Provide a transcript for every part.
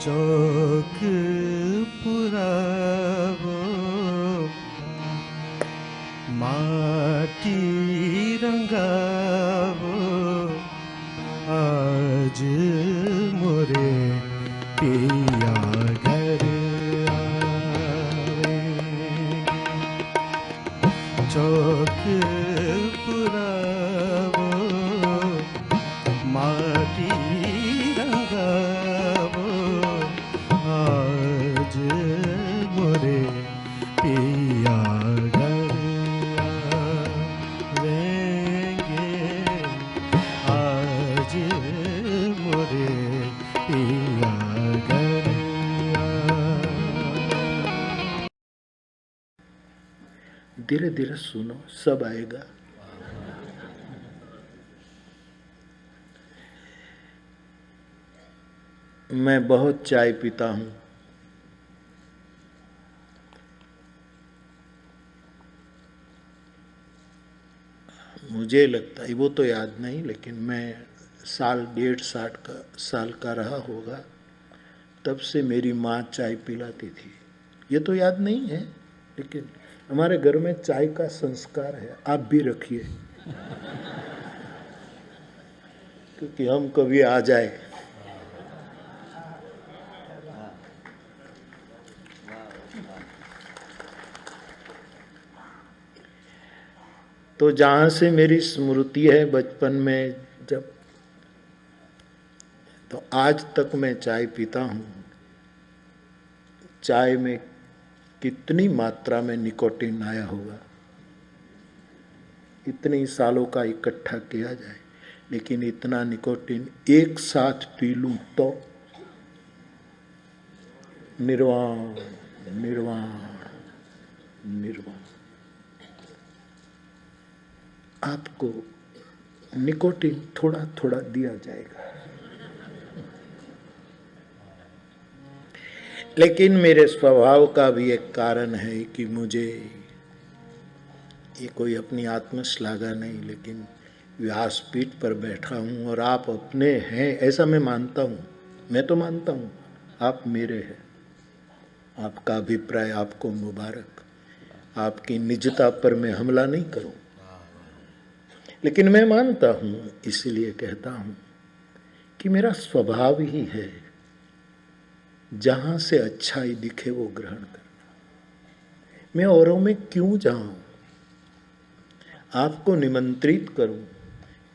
चौक पुरावो माटी रंगावो आज मोरे पिया घर आवे चौक पुरावो माटी रंगावो आज मोरे पिया घर आवेंगे आज मोरे पिया घर धीरे धीरे सुनो, सब आएगा। मैं बहुत चाय पीता हूं। मुझे लगता है, वो तो याद नहीं, लेकिन मैं साल 1.5 साल का रहा होगा, तब से मेरी माँ चाय पिलाती थी। ये तो याद नहीं है, लेकिन हमारे घर में चाय का संस्कार है। आप भी रखिए, क्योंकि हम कभी आ जाए। तो जहाँ से मेरी स्मृति है बचपन में, जब, तो आज तक मैं चाय पीता हूँ। चाय में कितनी मात्रा में निकोटीन आया होगा, इतनी सालों का इकट्ठा किया जाए, लेकिन इतना निकोटीन एक साथ पी लूं तो निर्वाण निर्वाण निर्वाण। आपको निकोटीन थोड़ा थोड़ा दिया जाएगा, लेकिन मेरे स्वभाव का भी एक कारण है कि मुझे, ये कोई अपनी आत्मश्लाघा नहीं, लेकिन व्यासपीठ पर बैठा हूँ और आप अपने हैं ऐसा मैं मानता हूँ। मैं तो मानता हूँ आप मेरे हैं। आपका अभिप्राय आपको मुबारक। आपकी निजता पर मैं हमला नहीं करूँ, लेकिन मैं मानता हूँ, इसलिए कहता हूँ कि मेरा स्वभाव ही है जहाँ से अच्छाई दिखे वो ग्रहण करना। मैं औरों में क्यों जाऊं, आपको निमंत्रित करूं।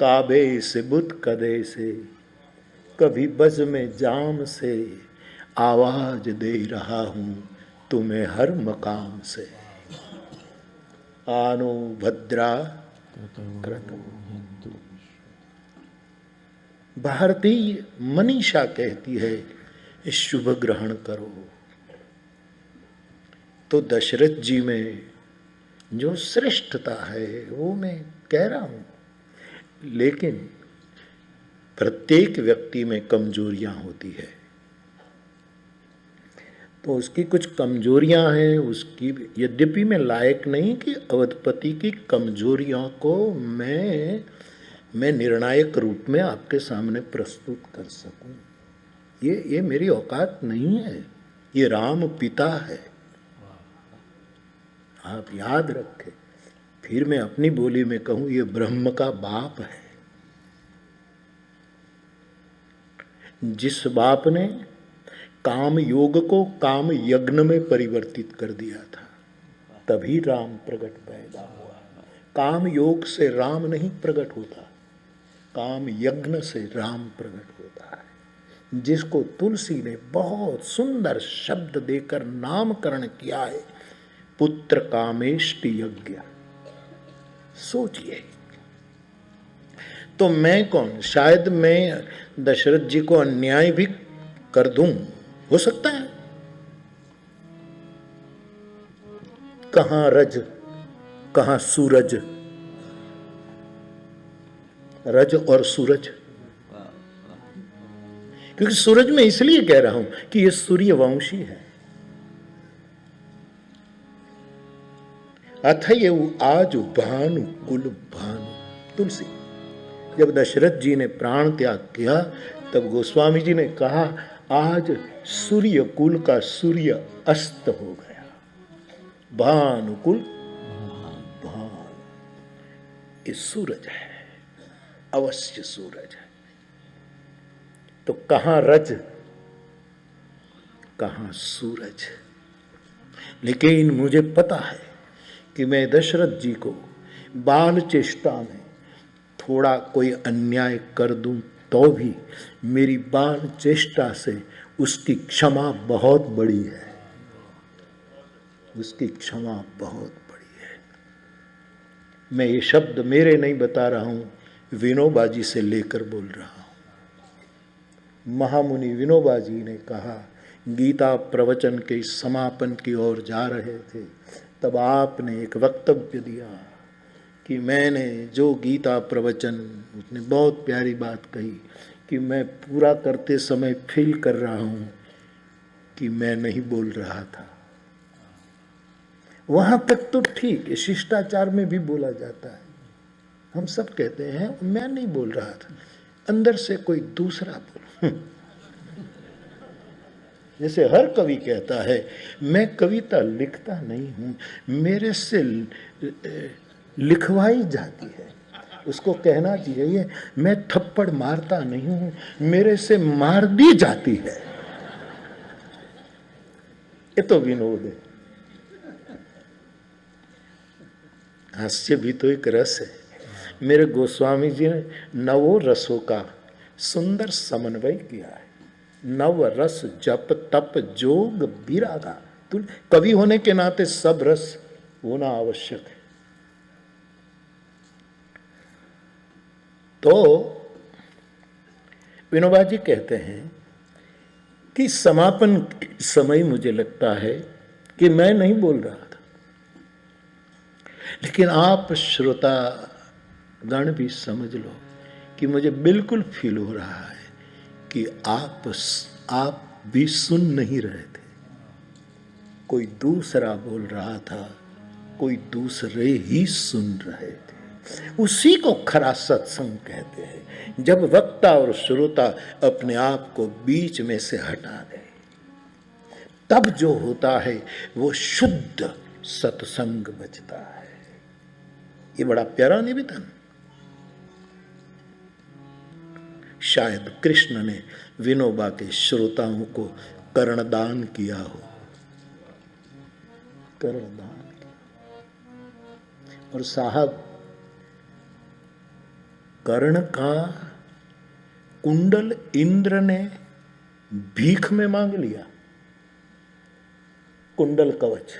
काबे से बुत कदे से, कभी बज में जाम से, आवाज दे रहा हूं तुम्हें हर मकाम से। आनो भद्रा क्रतु। भारतीय मनीषा कहती है शुभ ग्रहण करो। तो दशरथ जी में जो श्रेष्ठता है वो मैं कह रहा हूं, लेकिन प्रत्येक व्यक्ति में कमजोरियां होती है। तो उसकी कुछ कमजोरियां हैं, उसकी, यद्यपि मैं लायक नहीं कि अवधपति की कमजोरियों को मैं निर्णायक रूप में आपके सामने प्रस्तुत कर सकूं। ये मेरी औकात नहीं है। ये राम पिता है, आप याद रखें। फिर मैं अपनी बोली में कहूं, ये ब्रह्म का बाप है। जिस बाप ने काम योग को काम यज्ञ में परिवर्तित कर दिया था, तभी राम प्रकट पैदा हुआ। काम योग से राम नहीं प्रकट होता, काम यज्ञ से राम प्रकट होता है। जिसको तुलसी ने बहुत सुंदर शब्द देकर नामकरण किया है, पुत्र कामेष्टि यज्ञ। सोचिए, तो मैं कौन? शायद मैं दशरथ जी को अन्याय भी कर दूं, हो सकता है। कहां रज कहां सूरज, रज और सूरज, क्योंकि सूरज में इसलिए कह रहा हूं कि यह सूर्यवंशी है। अथय आज भानु कुल भानु। तुलसी, जब दशरथ जी ने प्राण त्याग किया, तब गोस्वामी जी ने कहा, आज सूर्य कुल का सूर्य अस्त हो गया। भानुकुल भान, ये सूरज है, अवश्य सूरज है। तो कहां रज, कहां सूरज। लेकिन मुझे पता है कि मैं दशरथ जी को बाल चेष्टा में थोड़ा कोई अन्याय कर दूं तो भी मेरी बाल चेष्टा से उसकी क्षमा बहुत बड़ी है, उसकी क्षमा बहुत बड़ी है। मैं ये शब्द मेरे नहीं बता रहा हूं, विनोबा जी से लेकर बोल रहा हूं। महामुनि विनोबा जी ने कहा, गीता प्रवचन के समापन की ओर जा रहे थे, तब आपने एक वक्तव्य दिया कि मैंने जो गीता प्रवचन, उसने बहुत प्यारी बात कही कि मैं पूरा करते समय फील कर रहा हूं कि मैं नहीं बोल रहा था। वहां तक तो ठीक है, शिष्टाचार में भी बोला जाता है, हम सब कहते हैं मैं नहीं बोल रहा था, अंदर से कोई दूसरा बोल। जैसे हर कवि कहता है मैं कविता लिखता नहीं हूं, मेरे से लिखवाई जाती है। उसको कहना चाहिए मैं थप्पड़ मारता नहीं हूं, मेरे से मार दी जाती है। ये तो विनोद है, हास्य भी तो एक रस है। मेरे गोस्वामी जी ने नवो रसों का सुंदर समन्वय किया है। नव रस जप तप जोग विरागा। तुम कवि होने के नाते सब रस होना आवश्यक है। तो विनोबा जी कहते हैं कि समापन समय मुझे लगता है कि मैं नहीं बोल रहा था, लेकिन आप श्रोता गण भी समझ लो कि मुझे बिल्कुल फील हो रहा है कि आप भी सुन नहीं रहे थे, कोई दूसरा बोल रहा था, कोई दूसरे ही सुन रहे थे। उसी को खरा सत्संग कहते हैं, जब वक्ता और श्रोता अपने आप को बीच में से हटा दे, तब जो होता है वो शुद्ध सत्संग बचता है। ये बड़ा प्यारा निवेदन। शायद कृष्ण ने विनोबा के श्रोताओं को कर्णदान किया हो, कर्णदान किया। और साहब, कर्ण का कुंडल इंद्र ने भीख में मांग लिया, कुंडल कवच,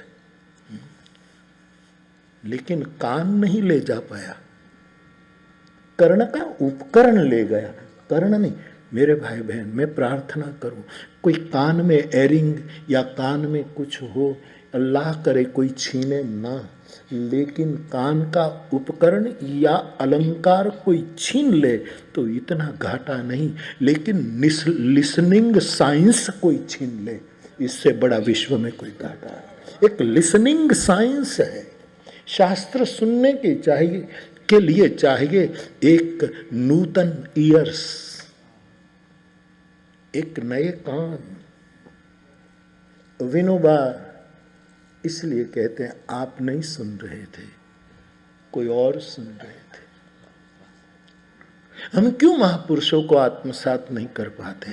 लेकिन कान नहीं ले जा पाया। कर्ण का उपकरण ले गया, कर्ण नहीं। मेरे भाई बहन, मैं प्रार्थना करूं कोई कान में एयरिंग या कान में कुछ हो, अल्लाह करे कोई छीने ना, लेकिन कान का उपकरण या अलंकार कोई छीन ले तो इतना घाटा नहीं, लेकिन लिसनिंग साइंस कोई छीन ले, इससे बड़ा विश्व में कोई घाटा है। एक लिसनिंग साइंस है। शास्त्र सुनने के लिए चाहिए एक नूतन ईयर्स, एक नए कान। विनोबा इसलिए कहते हैं आप नहीं सुन रहे थे, कोई और सुन रहे थे। हम क्यों महापुरुषों को आत्मसात नहीं कर पाते?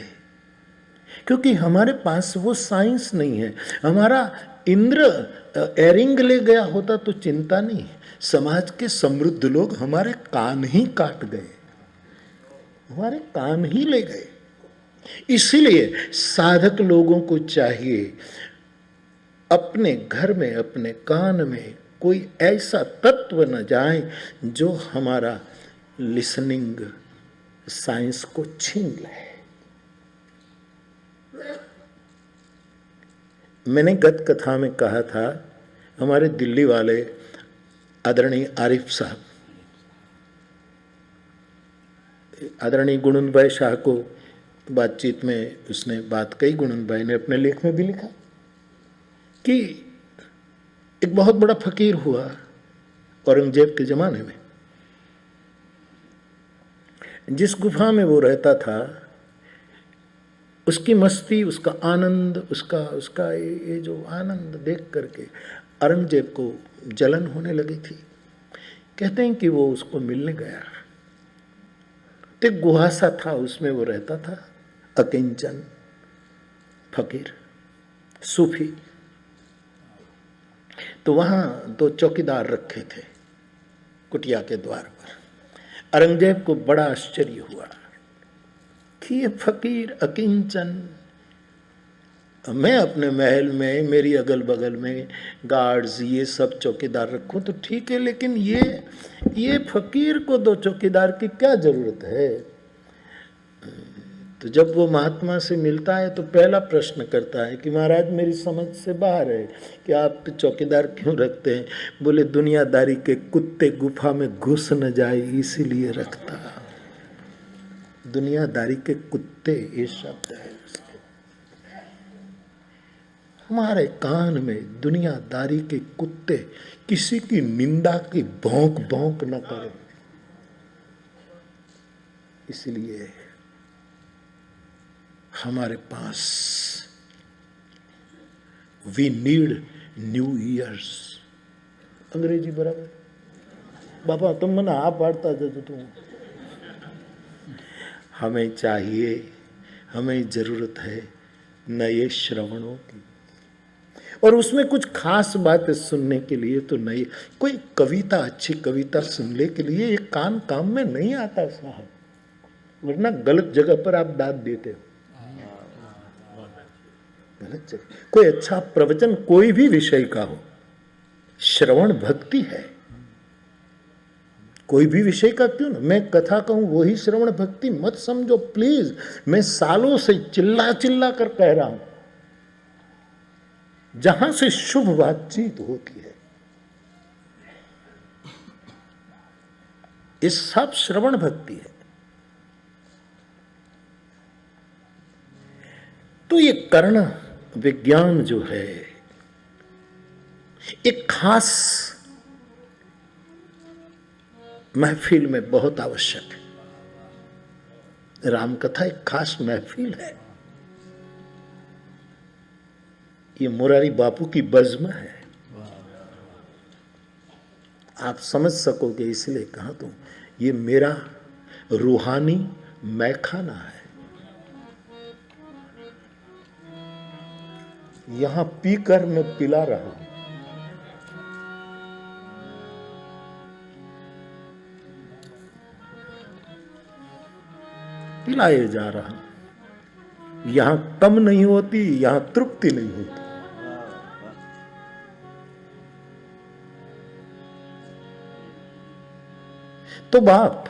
क्योंकि हमारे पास वो साइंस नहीं है। हमारा इंद्र एरिंग ले गया होता तो चिंता नहीं। समाज के समृद्ध लोग हमारे कान ही काट गए, हमारे कान ही ले गए। इसीलिए साधक लोगों को चाहिए अपने घर में, अपने कान में कोई ऐसा तत्व न जाए जो हमारा लिसनिंग साइंस को छीन ले। मैंने गत कथा में कहा था, हमारे दिल्ली वाले आदरणीय आरिफ साहब, आदरणीय गुणन भाई शाह को बातचीत में उसने बात कही, गुणन भाई ने अपने लेख में भी लिखा कि एक बहुत बड़ा फकीर हुआ औरंगजेब के जमाने में। जिस गुफा में वो रहता था, उसकी मस्ती, उसका आनंद, उसका ये जो आनंद देख करके औरंगजेब को जलन होने लगी थी। कहते हैं कि वो उसको मिलने गया, तो एक गुहा सा था, उसमें वो रहता था, अकिंचन फकीर सूफी। तो वहां 2 चौकीदार रखे थे कुटिया के द्वार पर। औरंगजेब को बड़ा आश्चर्य हुआ कि ये फकीर अकिंचन, मैं अपने महल में, मेरी अगल बगल में गार्ड्स, ये सब चौकीदार रखूं तो ठीक है, लेकिन ये फकीर को 2 चौकीदार की क्या जरूरत है। तो जब वो महात्मा से मिलता है तो पहला प्रश्न करता है कि महाराज मेरी समझ से बाहर है कि आप चौकीदार क्यों रखते हैं। बोले दुनियादारी के कुत्ते गुफा में घुस न जाए इसीलिए रखता। दुनियादारी के कुत्ते, ये शब्द है उसके। हमारे कान में दुनियादारी के कुत्ते किसी की निंदा की भौंक भौंक न करें, इसलिए हमारे पास वी नीड न्यू ईयर्स। अंग्रेजी बराबर बाबा तुम मना आप पाड़ता था तो तुम। हमें चाहिए, हमें जरूरत है नए श्रवणों की, और उसमें कुछ खास बातें सुनने के लिए तो नई कोई कविता, अच्छी कविता सुनने के लिए ये कान काम में नहीं आता साहब, वरना गलत जगह पर आप दाद देते हो। गलत जगह। कोई अच्छा प्रवचन कोई भी विषय का हो, श्रवण भक्ति है। कोई भी विषय का क्यों ना, मैं कथा कहूं वही श्रवण भक्ति मत समझो प्लीज। मैं सालों से चिल्ला चिल्ला कर कह रहा हूं, जहां से शुभ बातचीत होती है ये सब श्रवण भक्ति है। तो ये कर्ण विज्ञान जो है एक खास महफिल में बहुत आवश्यक है। रामकथा एक खास महफिल है। ये मुरारी बापू की बज़्म है, आप समझ सकोगे इसलिए कहा तो ये मेरा रूहानी मैखाना है। यहां पीकर मैं पिला रहा हूं। पिलाए जा रहा हूं। यहां कम नहीं होती, यहां तृप्ति नहीं होती। तो बाप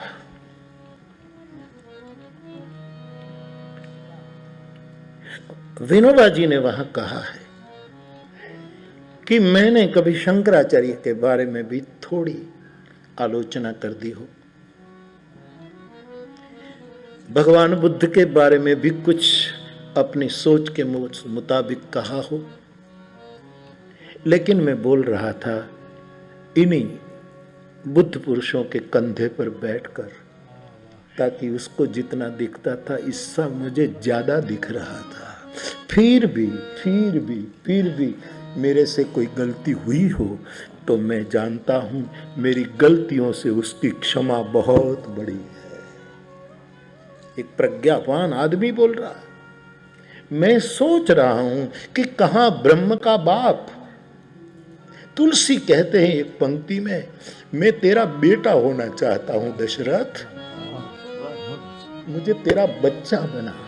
विनोबा जी ने वहां कहा है कि मैंने कभी शंकराचार्य के बारे में भी थोड़ी आलोचना कर दी हो, भगवान बुद्ध के बारे में भी कुछ अपनी सोच के मुताबिक कहा हो, लेकिन मैं बोल रहा था इन्हीं बुद्ध पुरुषों के कंधे पर बैठकर, ताकि उसको जितना दिखता था इससे मुझे ज्यादा दिख रहा था। फिर भी मेरे से कोई गलती हुई हो तो मैं जानता हूं मेरी गलतियों से उसकी क्षमा बहुत बड़ी है। एक प्रज्ञावान आदमी बोल रहा है। मैं सोच रहा हूं कि कहां ब्रह्म का बाप। तुलसी कहते हैं एक पंक्ति में, मैं तेरा बेटा होना चाहता हूं दशरथ, मुझे तेरा बच्चा बना।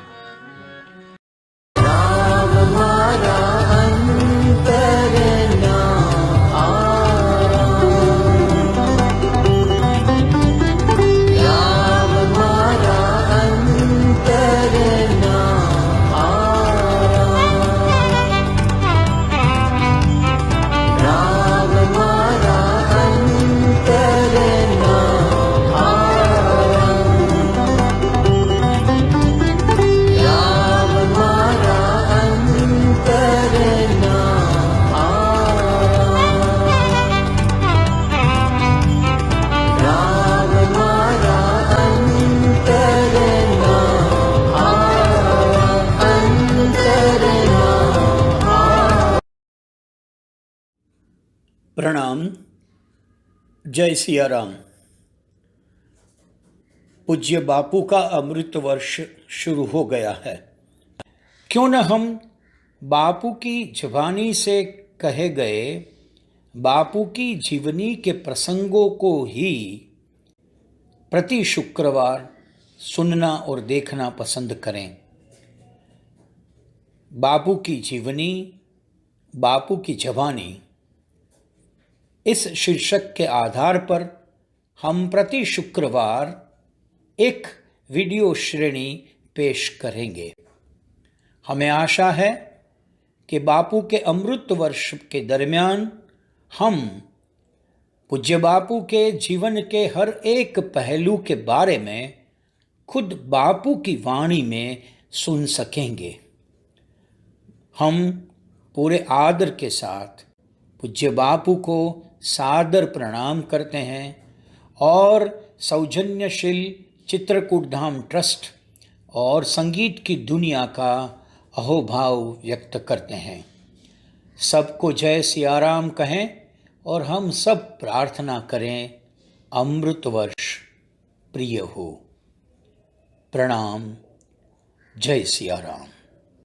प्रणाम। जय सिया राम। पूज्य बापू का अमृत वर्ष शुरू हो गया है। क्यों न हम बापू की जुबानी से कहे गए बापू की जीवनी के प्रसंगों को ही प्रति शुक्रवार सुनना और देखना पसंद करें। बापू की जीवनी, बापू की जुबानी, इस शीर्षक के आधार पर हम प्रति शुक्रवार एक वीडियो श्रेणी पेश करेंगे। हमें आशा है कि बापू के अमृत वर्ष के दरमियान हम पूज्य बापू के जीवन के हर एक पहलू के बारे में खुद बापू की वाणी में सुन सकेंगे। हम पूरे आदर के साथ पूज्य बापू को सादर प्रणाम करते हैं और सौजन्यशील चित्रकूट धाम ट्रस्ट और संगीत की दुनिया का अहोभाव व्यक्त करते हैं। सबको जय सियाराम कहें और हम सब प्रार्थना करें अमृत वर्ष प्रिय हो। प्रणाम। जय सियाराम।